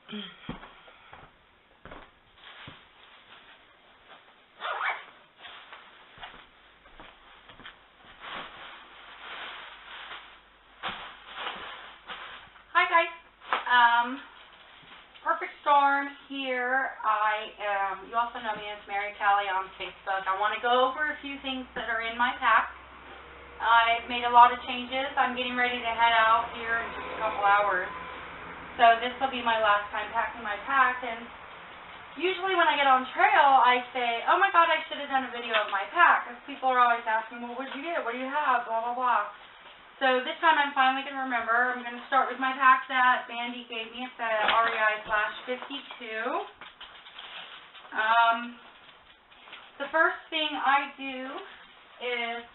Hi guys. Perfect storm here. You also know me as Mary Callie on Facebook. I want to go over a few things that are in my pack. I've made a lot of changes. I'm getting ready to head out here in just a couple hours. So this will be my last time packing my pack, and usually when I get on trail, I say, oh my god, I should have done a video of my pack, because people are always asking, well, what did you get? What do you have? Blah, blah, blah. So this time I'm finally going to remember. I'm going to start with my pack that Bandy gave me. It's a REI/52. The first thing I do is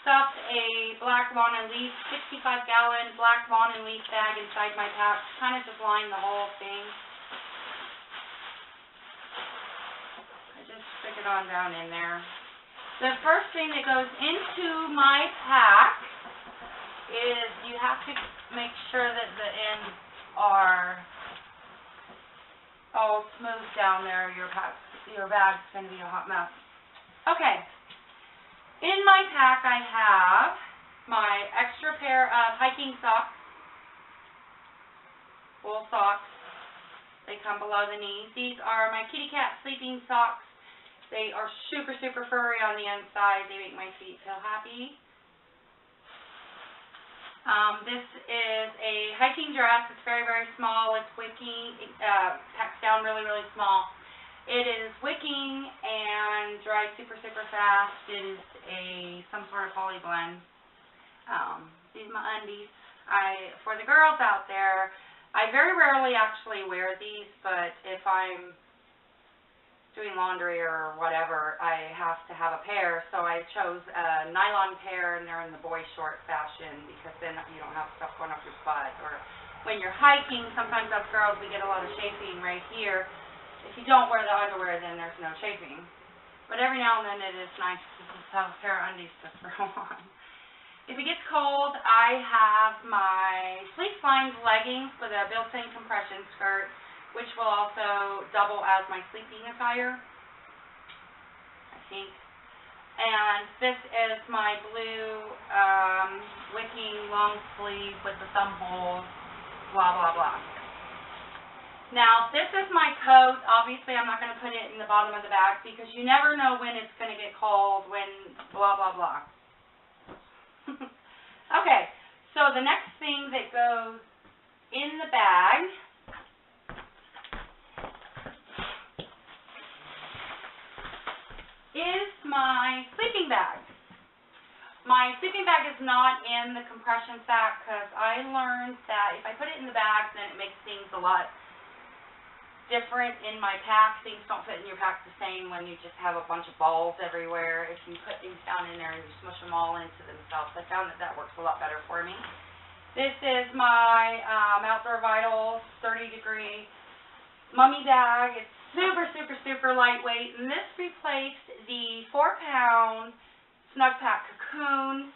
stuff a black lawn and leaf, 65-gallon black lawn and leaf bag inside my pack. Kind of just line the whole thing. I just stick it on down in there. The first thing that goes into my pack is you have to make sure that the ends are all smooth down there. Your bag's going to be a hot mess. Okay. In my pack I have my extra pair of hiking socks, wool socks. They come below the knees. These are my kitty cat sleeping socks. They are super, super furry on the inside. They make my feet feel happy. This is a hiking dress. It's very, very small. It's wicking. It packs down really, really small. It is wicking and dries super, super fast. It is some sort of poly blend. These are my undies. For the girls out there, I very rarely actually wear these, but if I'm doing laundry or whatever, I have to have a pair, so I chose a nylon pair, and they're in the boy short fashion, because then you don't have stuff going up your butt. Or when you're hiking, sometimes us girls, we get a lot of chafing right here. If you don't wear the underwear, then there's no chafing. But every now and then it is nice to just have a pair of undies to throw on. If it gets cold, I have my fleece-lined leggings with a built-in compression skirt, which will also double as my sleeping attire, I think. And this is my blue wicking long sleeve with the thumb holes, blah, blah, blah. Now, this is my coat. Obviously, I'm not going to put it in the bottom of the bag because you never know when it's going to get cold, when blah, blah, blah. Okay, so the next thing that goes in the bag is my sleeping bag. My sleeping bag is not in the compression sack because I learned that if I put it in the bag, then it makes things a lot different in my pack. Things don't fit in your pack the same when you just have a bunch of balls everywhere. If you put things down in there and you smush them all into themselves, I found that that works a lot better for me. This is my Outdoor Vitals 30-degree mummy bag. It's super, super, super lightweight, and this replaced the 4-pound Snug Pack cocoon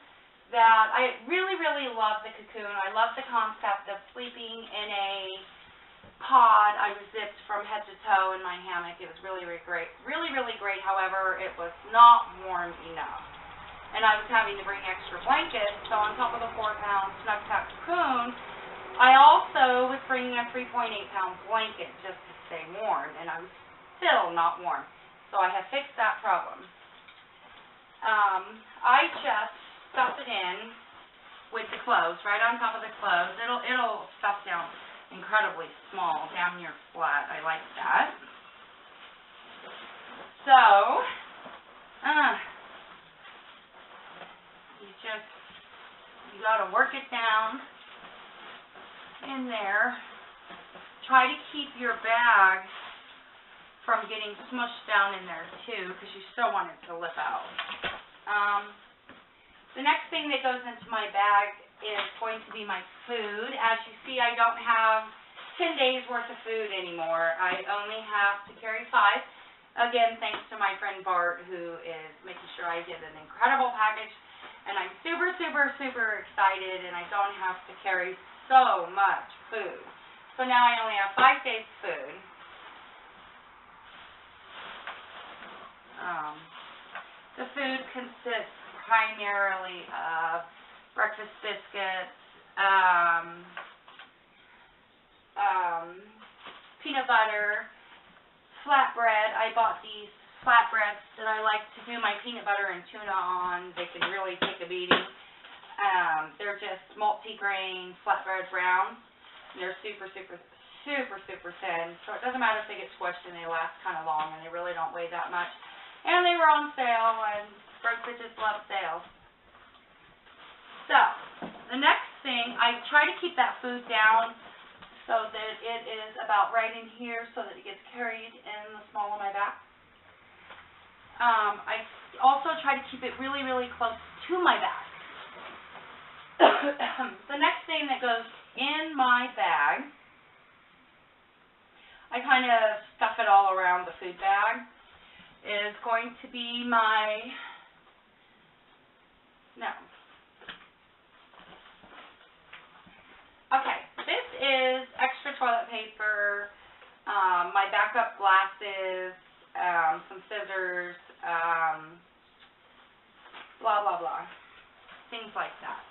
that I really, really love. The cocoon. I love the concept of sleeping in a pod. I was zipped from head to toe in my hammock. It was really, really great. Really, really great. However, it was not warm enough, and I was having to bring extra blankets. So on top of the 4-pound Snug Pack cocoon, I also was bringing a 3.8-pound blanket just to stay warm, and I was still not warm. So I have fixed that problem. I just stuff it in with the clothes, right on top of the clothes. It'll stuff down incredibly small, damn near flat. I like that. So, you gotta work it down in there. Try to keep your bag from getting smushed down in there too, because you still want it to lip out. The next thing that goes into my bag is going to be my food. As you see, I don't have 10 days worth of food anymore. I only have to carry 5. Again, thanks to my friend Bart, who is making sure I get an incredible package. And I'm super, super, super excited, and I don't have to carry so much food. So now I only have 5 days food. The food consists primarily of breakfast biscuits, peanut butter, flatbread. I bought these flatbreads that I like to do my peanut butter and tuna on. They can really take a beating. They're just multi-grain flatbread browns. They're super, super, super, super thin. So it doesn't matter if they get squished, and they last kind of long, and they really don't weigh that much. And they were on sale, and broke bitches love sales. So, the next thing, I try to keep that food down so that it is about right in here so that it gets carried in the small of my back. I also try to keep it really, really close to my back. The next thing that goes in my bag, I kind of stuff it all around the food bag, is going to be my, okay, this is extra toilet paper, my backup glasses, some scissors, blah, blah, blah, things like that.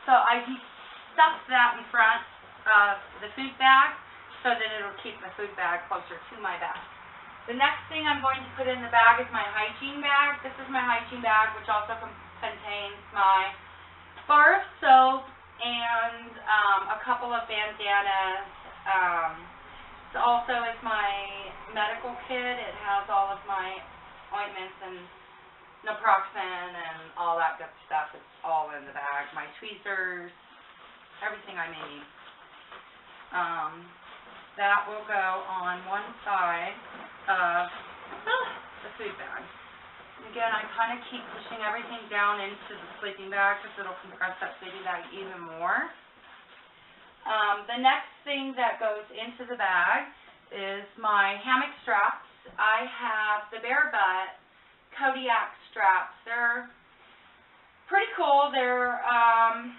So I stuff that in front of the food bag so that it'll keep the food bag closer to my back. The next thing I'm going to put in the bag is my Hygiene bag. This is my Hygiene bag, which also contains my bar of soap and a couple of bandanas. It also is my medical kit. It has all of my ointments and naproxen and all that good stuff. It's all in the bag. My tweezers, everything I may need. That will go on one side of the food bag. And again, I kind of keep pushing everything down into the sleeping bag because it'll compress that sleeping bag even more. The next thing that goes into the bag is my hammock straps. I have the bare butt Kodiak straps. They're pretty cool. They're, I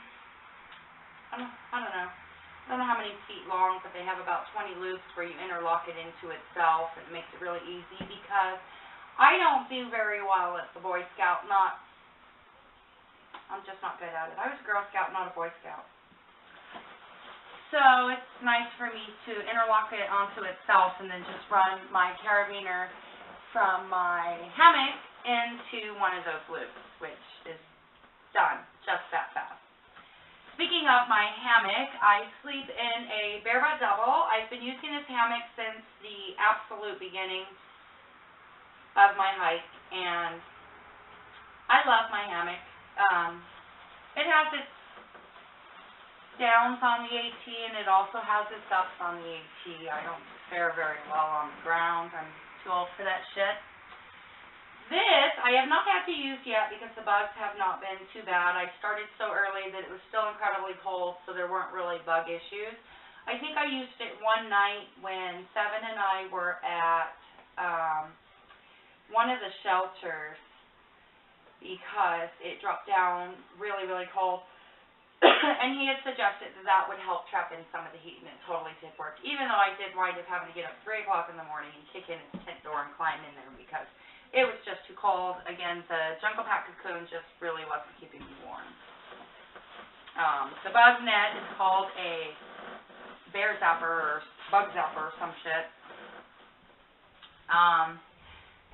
don't know how many feet long, but they have about 20 loops where you interlock it into itself. It makes it really easy because I don't do very well at the Boy Scout. I'm just not good at it. I was a Girl Scout, not a Boy Scout. So it's nice for me to interlock it onto itself and then just run my carabiner from my hammock into one of those loops, which is done just that fast. Speaking of my hammock, I sleep in a bare butt double. I've been using this hammock since the absolute beginning of my hike, and I love my hammock. It has its downs on the AT, and it also has its ups on the AT. I don't fare very well on the ground. I'm too old for that shit. This, I have not had to use yet because the bugs have not been too bad. I started so early that it was still incredibly cold, so there weren't really bug issues. I think I used it one night when Seven and I were at one of the shelters because it dropped down really, really cold. And he had suggested that that would help trap in some of the heat, and it totally did work. Even though I did wind up having to get up 3 o'clock in the morning and kick in his tent door and climb in there because it was just too cold. Again, the Jungle Pack cocoon just really wasn't keeping me warm. The bug net is called a bear zapper or bug zapper or some shit.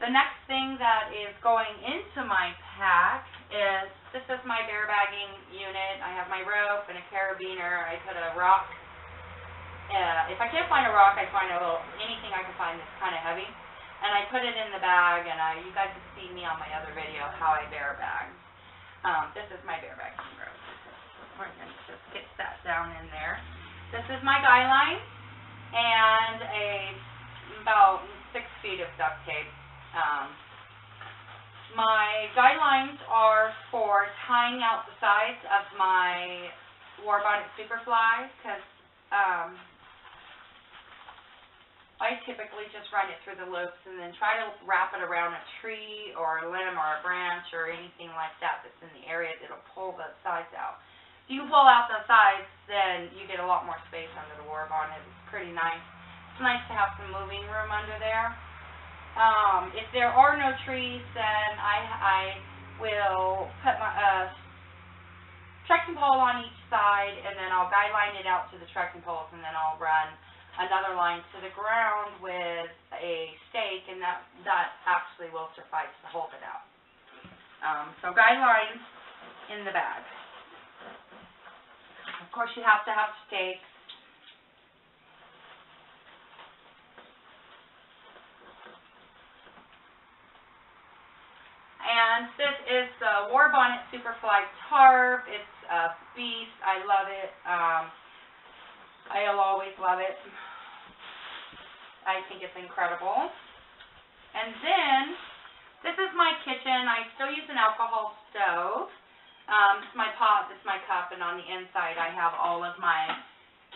The next thing that is going into my pack is, this is my bear bagging unit. I have my rope and a carabiner. I put a rock. If I can't find a rock, I find anything I can find that's kind of heavy. And I put it in the bag, and you guys have seen me on my other video how I bear bag. This is my bear bagging rope. We're going to just get that down in there. This is my guy line and about 6 feet of duct tape. My guy lines are for tying out the sides of my Warbonnet Superfly because I typically just run it through the loops and then try to wrap it around a tree or a limb or a branch or anything like that that's in the area that'll pull the sides out. If you pull out the sides, then you get a lot more space under the war bonnet. It's pretty nice. It's nice to have some moving room under there. If there are no trees, then I will put my trekking pole on each side, and then I'll guide line it out to the trekking poles, and then I'll run another line to the ground with a stake, and that actually will suffice to hold it out. So guide lines in the bag. Of course, you have to have stakes. And this is the War Bonnet Superfly Tarp. It's a beast. I love it. I'll always love it. I think it's incredible. And then, this is my kitchen. I still use an alcohol stove. This is my pot, this is my cup, and on the inside I have all of my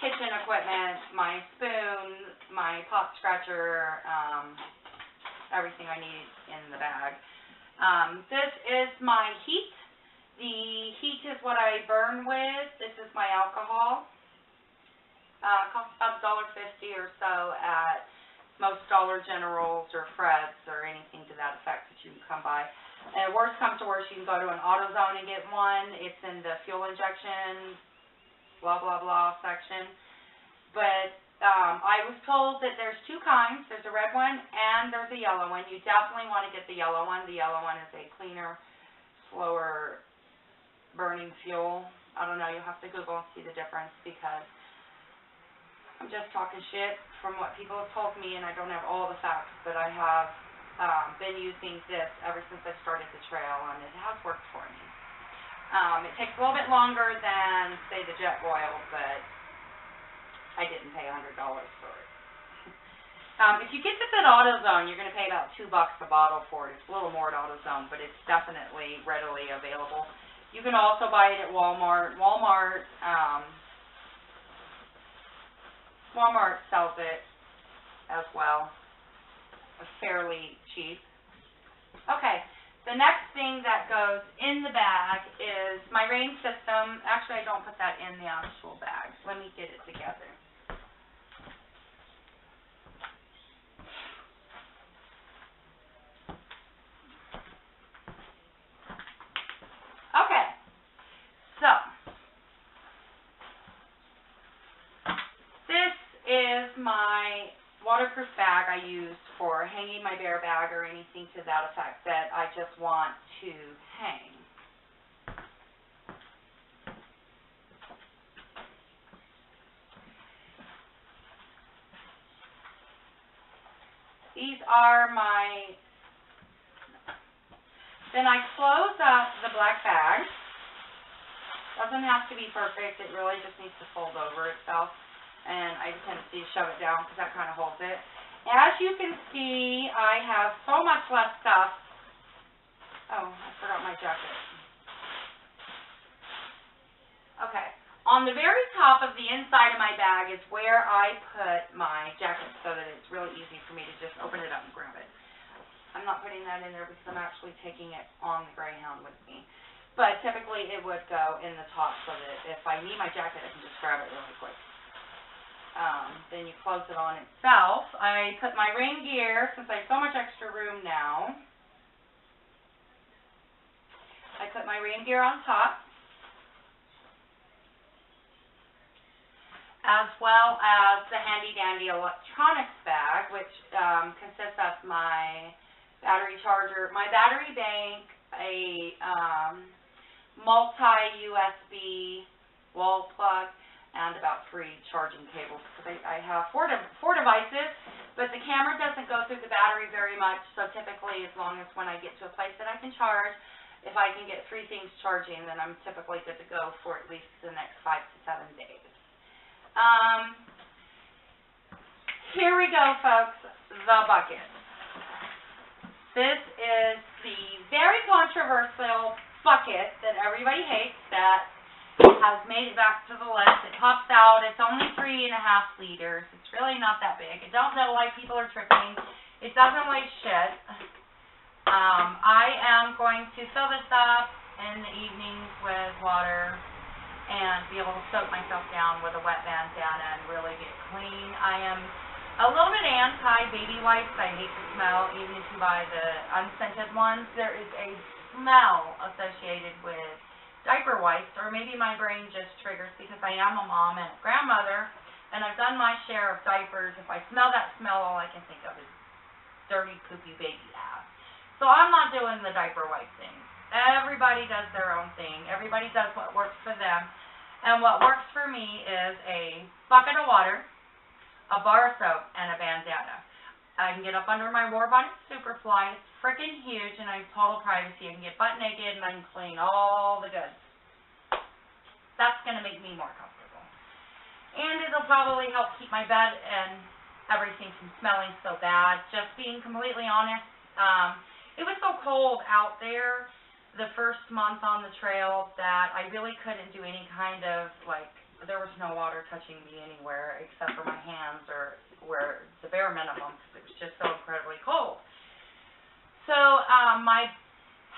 kitchen equipment, my spoon, my pot scratcher, everything I need in the bag. This is my heat. The heat is what I burn with. This is my alcohol. Costs about $1.50 or so at most Dollar Generals or Fred's or anything to that effect that you can come by. And worst comes to worst, you can go to an AutoZone and get one. It's in the fuel injection, blah, blah, blah section. But I was told that there's two kinds. There's a red one and there's a yellow one. You definitely want to get the yellow one. The yellow one is a cleaner, slower burning fuel. I don't know. You'll have to Google and see the difference because I'm just talking shit from what people have told me, and I don't have all the facts, but I have been using this ever since I started the trail, and it has worked for me. It takes a little bit longer than, say, the jet oil, but I didn't pay $100 for it. If you get this at AutoZone, you're going to pay about $2 a bottle for it. It's a little more at AutoZone, but it's definitely readily available. You can also buy it at Walmart. Walmart sells it as well. Fairly cheap. Okay, the next thing that goes in the bag is my rain system. Actually, I don't put that in the actual bag. Let me get it together. Okay, so this is my waterproof bag I use for hanging my bear bag or anything to that effect that I just want to hang. These are my, then I close up the black bag. Doesn't have to be perfect, it really just needs to fold over itself. And I have a tendency to shove it down because that kind of holds it. As you can see, I have so much less stuff. Oh, I forgot my jacket. Okay. On the very top of the inside of my bag is where I put my jacket so that it's really easy for me to just open it up and grab it. I'm not putting that in there because I'm actually taking it on the Greyhound with me. But typically it would go in the top so that if I need my jacket, I can just grab it really quick. Then you close it on itself. I put my rain gear, since I have so much extra room now, I put my rain gear on top, as well as the handy-dandy electronics bag, which consists of my battery charger, my battery bank, a multi-USB wall plug, and about 3 charging cables. Because I have four devices, but the camera doesn't go through the battery very much, so typically as long as when I get to a place that I can charge, if I can get 3 things charging, then I'm typically good to go for at least the next 5 to 7 days. Here we go, folks, the bucket. This is the very controversial bucket that everybody hates that has made it back to the list. It pops out. It's only 3.5 liters. It's really not that big. I don't know why people are tripping. It doesn't weigh shit. I am going to fill this up in the evenings with water and be able to soak myself down with a wet bandana and really get clean. I am a little bit anti-baby wipes. I hate the smell, even if you buy the unscented ones. There is a smell associated with diaper wipes, or maybe my brain just triggers because I am a mom and a grandmother, and I've done my share of diapers. If I smell that smell, all I can think of is dirty, poopy baby ass. So I'm not doing the diaper wipe thing. Everybody does their own thing. Everybody does what works for them. And what works for me is a bucket of water, a bar of soap, and a bandana. I can get up under my War-Bonnet Superfly. It's freaking huge, and I have total privacy. I can get butt naked, and I can clean all the goods. That's going to make me more comfortable. And it'll probably help keep my bed and everything from smelling so bad. Just being completely honest, it was so cold out there the first month on the trail that I really couldn't do any kind of, like, there was no water touching me anywhere except for my hands or where the bare minimum, because it was just so incredibly cold. So my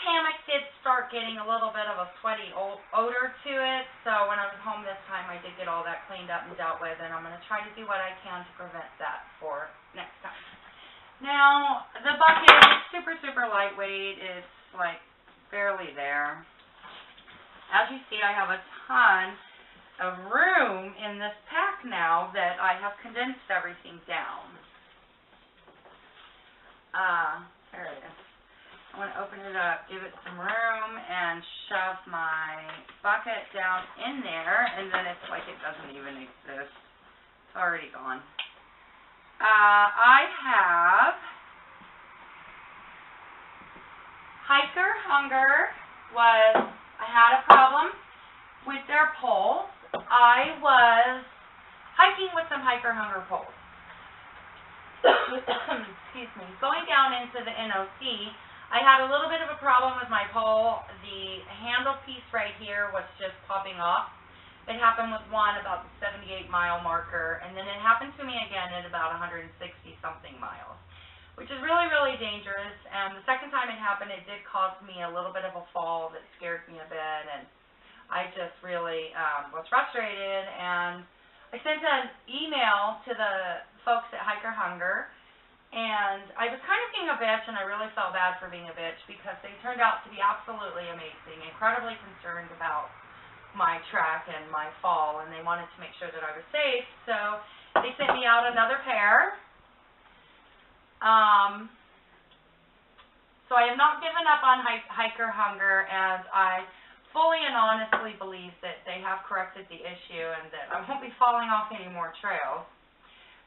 hammock did start getting a little bit of a sweaty odor to it, so when I was home this time I did get all that cleaned up and dealt with, and I'm going to try to do what I can to prevent that for next time. Now, the bucket is super, super lightweight. It's like barely there. As you see, I have a ton of room in this pack now that I have condensed everything down. There it is. I want to open it up, give it some room, and shove my bucket down in there, and then it's like it doesn't even exist. It's already gone. I have Hiker Hunger I had a problem with their poles. I was hiking with some Hiker Hunger poles. Excuse me. Going down into the NOC, I had a little bit of a problem with my pole. The handle piece right here was just popping off. It happened with one about the 78-mile marker, and then it happened to me again at about 160-something miles, which is really, really dangerous. And the second time it happened, it did cause me a little bit of a fall that scared me a bit, and I just really was frustrated. And I sent an email to the folks at Hiker Hunger, and I was kind of being a bitch, and I really felt bad for being a bitch because they turned out to be absolutely amazing, incredibly concerned about my trek and my fall, and they wanted to make sure that I was safe, so they sent me out another pair. So I have not given up on Hiker Hunger, and I fully and honestly believe that they have corrected the issue and that I won't be falling off any more trails.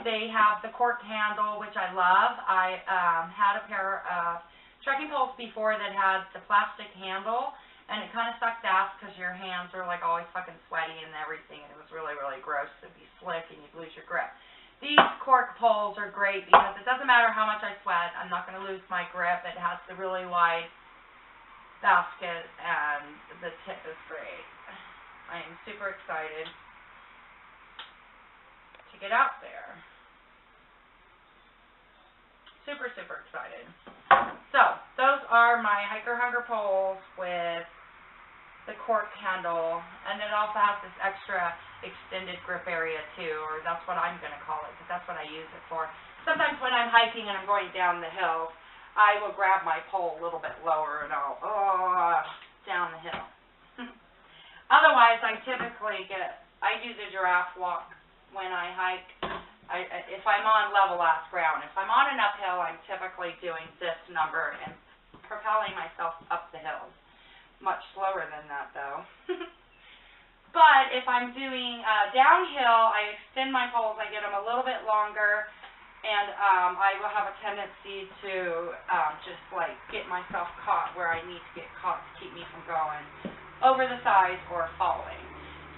They have the cork handle, which I love. I had a pair of trekking poles before that had the plastic handle, and it kind of sucked ass because your hands were like always fucking sweaty and everything, and it was really, really gross. It'd be slick and you'd lose your grip. These cork poles are great because it doesn't matter how much I sweat, I'm not going to lose my grip. It has the really wide basket, and the tip is great. I am super excited to get out there. Super, super excited. So, those are my Hiker Hunger poles with the cork handle, and it also has this extra extended grip area too, or that's what I'm going to call it, because that's what I use it for. Sometimes when I'm hiking and I'm going down the hill, I will grab my pole a little bit lower and I'll down the hill. Otherwise, I typically do the giraffe walk when I hike. If I'm on level-ass ground. If I'm on an uphill, I'm typically doing this number and propelling myself up the hills. Much slower than that, though. But if I'm doing downhill, I extend my poles. I get them a little bit longer, and I will have a tendency to just, like, get myself caught where I need to get caught to keep me from going over the sides or falling.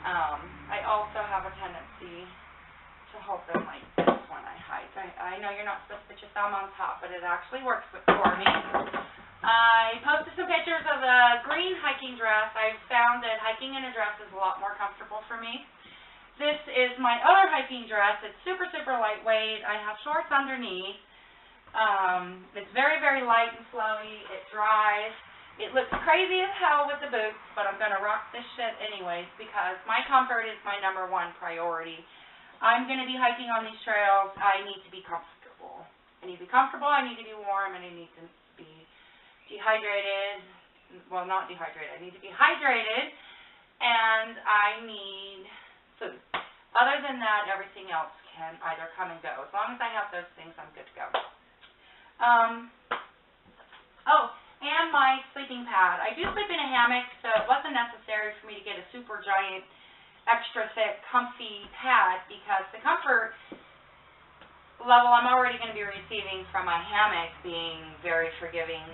I also have a tendency to hold them like this when I hike. I know you're not supposed to put your thumb on top, but it actually works for me. I posted some pictures of a green hiking dress. I've found that hiking in a dress is a lot more comfortable for me. This is my other hiking dress. It's super, super lightweight. I have shorts underneath. It's very, very light and flowy. It dries. It looks crazy as hell with the boots, but I'm going to rock this shit anyways because my comfort is my #1 priority. I'm going to be hiking on these trails. I need to be comfortable. I need to be comfortable, I need to be warm, and I need to be dehydrated. Well, not dehydrated. I need to be hydrated, and I need food. Other than that, everything else can either come and go. As long as I have those things, I'm good to go. Oh, and my sleeping pad. I do sleep in a hammock, so it wasn't necessary for me to get a super giant, extra thick, comfy pad because the comfort level I'm already going to be receiving from my hammock being very forgiving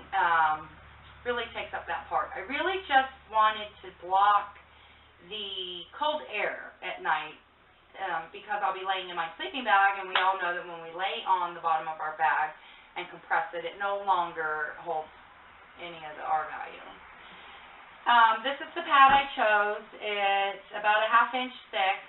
really takes up that part. I really just wanted to block the cold air at night because I'll be laying in my sleeping bag, and we all know that when we lay on the bottom of our bag and compress it, it no longer holds any of the R value. This is the pad I chose. It's about a 1/2 inch thick,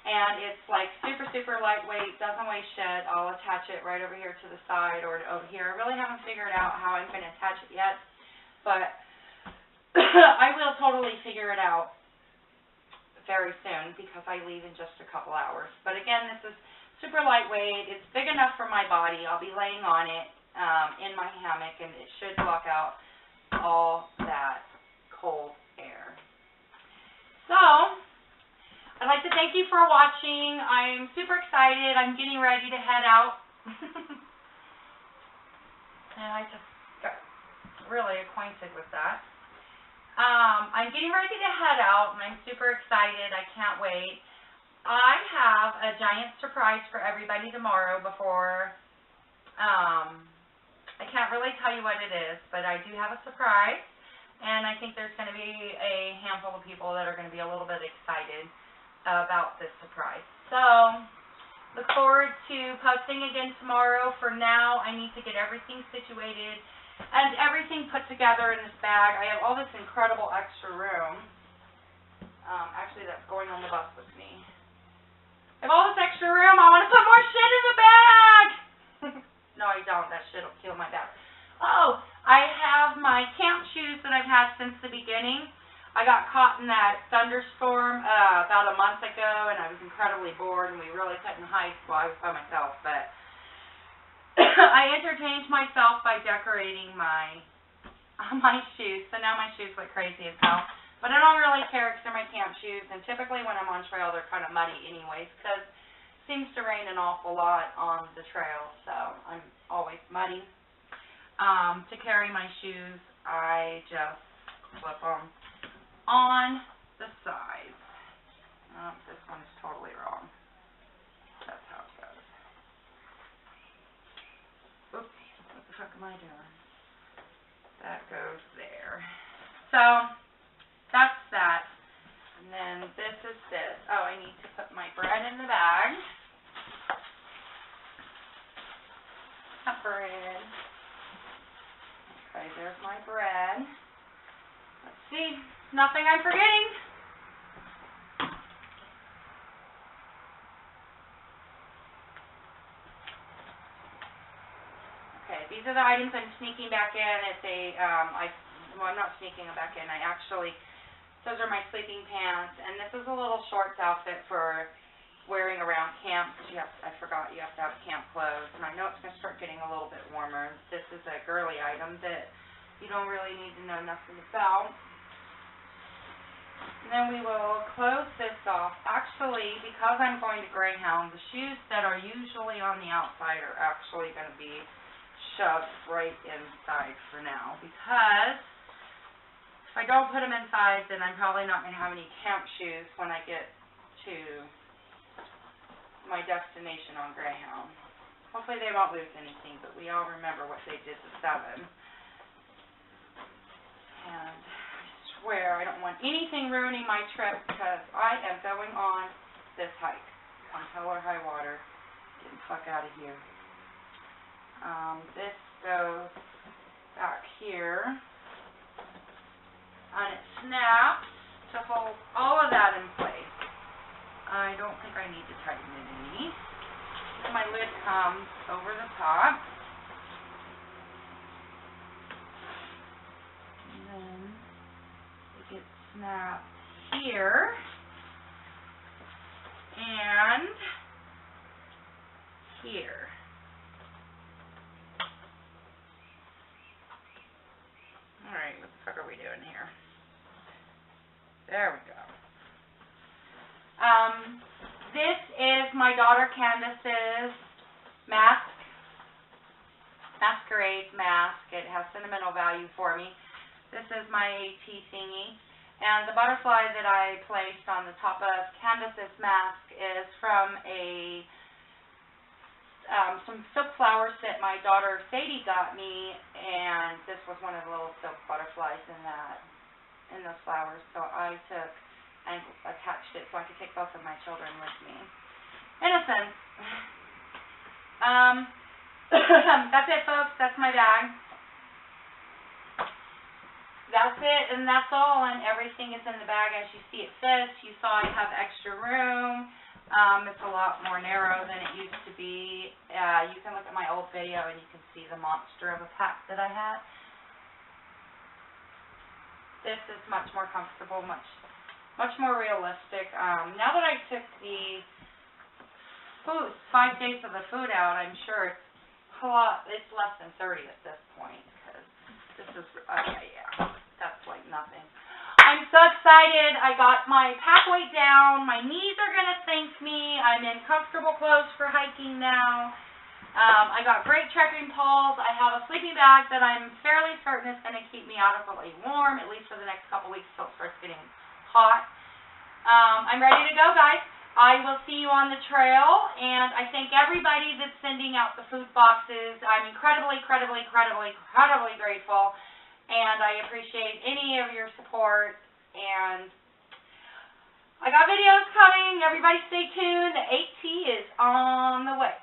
and it's like super, super lightweight, doesn't weigh shit. I'll attach it right over here to the side or over here. I really haven't figured out how I'm going to attach it yet, but I will totally figure it out very soon because I leave in just a couple hours. But again, this is super lightweight. It's big enough for my body. I'll be laying on it in my hammock, and it should block out all that cold air. So, I'd like to thank you for watching. I'm super excited. I'm getting ready to head out. And I just got really acquainted with that. I'm getting ready to head out, and I'm super excited. I can't wait. I have a giant surprise for everybody tomorrow before, I can't really tell you what it is, but I do have a surprise, and I think there's going to be a handful of people that are going to be a little bit excited about this surprise. So, look forward to posting again tomorrow. For now, I need to get everything situated and everything put together in this bag. I have all this incredible extra room. Actually, that's going on the bus with me. I have all this extra room. I want to put more shit in the bag. No, I don't. That shit will kill my bag. Oh, I have my camp shoes that I've had since the beginning. I got caught in that thunderstorm about a month ago, and I was incredibly bored, and we really couldn't hike. Well, I was by myself, but I entertained myself by decorating my shoes. So now my shoes look crazy as hell. But I don't really care because they're my camp shoes, and typically when I'm on trail, they're kind of muddy anyways because it seems to rain an awful lot on the trail, so I'm always muddy. To carry my shoes, I just flip them on the sides. Oh, this one's totally wrong. That's how it goes. Oops, what the fuck am I doing? That goes there. So, that's that. And then this is this. Oh, I need to put my bread in the bag. That bread. Okay, there's my bread. Let's see. Nothing I'm forgetting. Okay, these are the items I'm sneaking back in. It's I'm not sneaking them back in. Those are my sleeping pants, and this is a little shorts outfit for wearing around camp. I forgot you have to have camp clothes, and I know it's going to start getting a little bit warmer. This is a girly item that you don't really need to know nothing about. And then we will close this off. Actually, because I'm going to Greyhound, the shoes that are usually on the outside are actually going to be shoved right inside for now, because if I don't put them inside, then I'm probably not going to have any camp shoes when I get to my destination on Greyhound. Hopefully they won't lose anything, but we all remember what they did to 7. And I swear I don't want anything ruining my trip because I am going on this hike. On hell or high water. Get the fuck out of here. This goes back here. And it snaps to hold all of that in place. I don't think I need to tighten it any. My lid comes over the top. And snap here. And here. Alright, what the fuck are we doing here? There we go. This is my daughter Candace's mask. Masquerade mask. It has sentimental value for me. This is my AT thingy. And the butterfly that I placed on the top of Candace's mask is from some silk flowers that my daughter Sadie got me, and this was one of the little silk butterflies in those flowers. So I took and attached it so I could take both of my children with me. Innocent. That's it, folks. That's my bag. That's it, and that's all, and everything is in the bag as you see it fits. You saw I have extra room. It's a lot more narrow than it used to be. You can look at my old video and you can see the monster of a pack that I had. This is much more comfortable, much more realistic. Now that I took the 5 days of the food out, I'm sure it's less than 30 at this point, because this is, yeah, that's like nothing. I'm so excited. I got my pack weight down. My knees are going to thank me. I'm in comfortable clothes for hiking now. I got great trekking poles. I have a sleeping bag that I'm fairly certain is going to keep me adequately warm, at least for the next couple weeks until it starts getting hot. I'm ready to go, guys. I will see you on the trail, and I thank everybody that's sending out the food boxes. I'm incredibly grateful. And I appreciate any of your support, and I got videos coming. Everybody stay tuned. The 8T is on the way.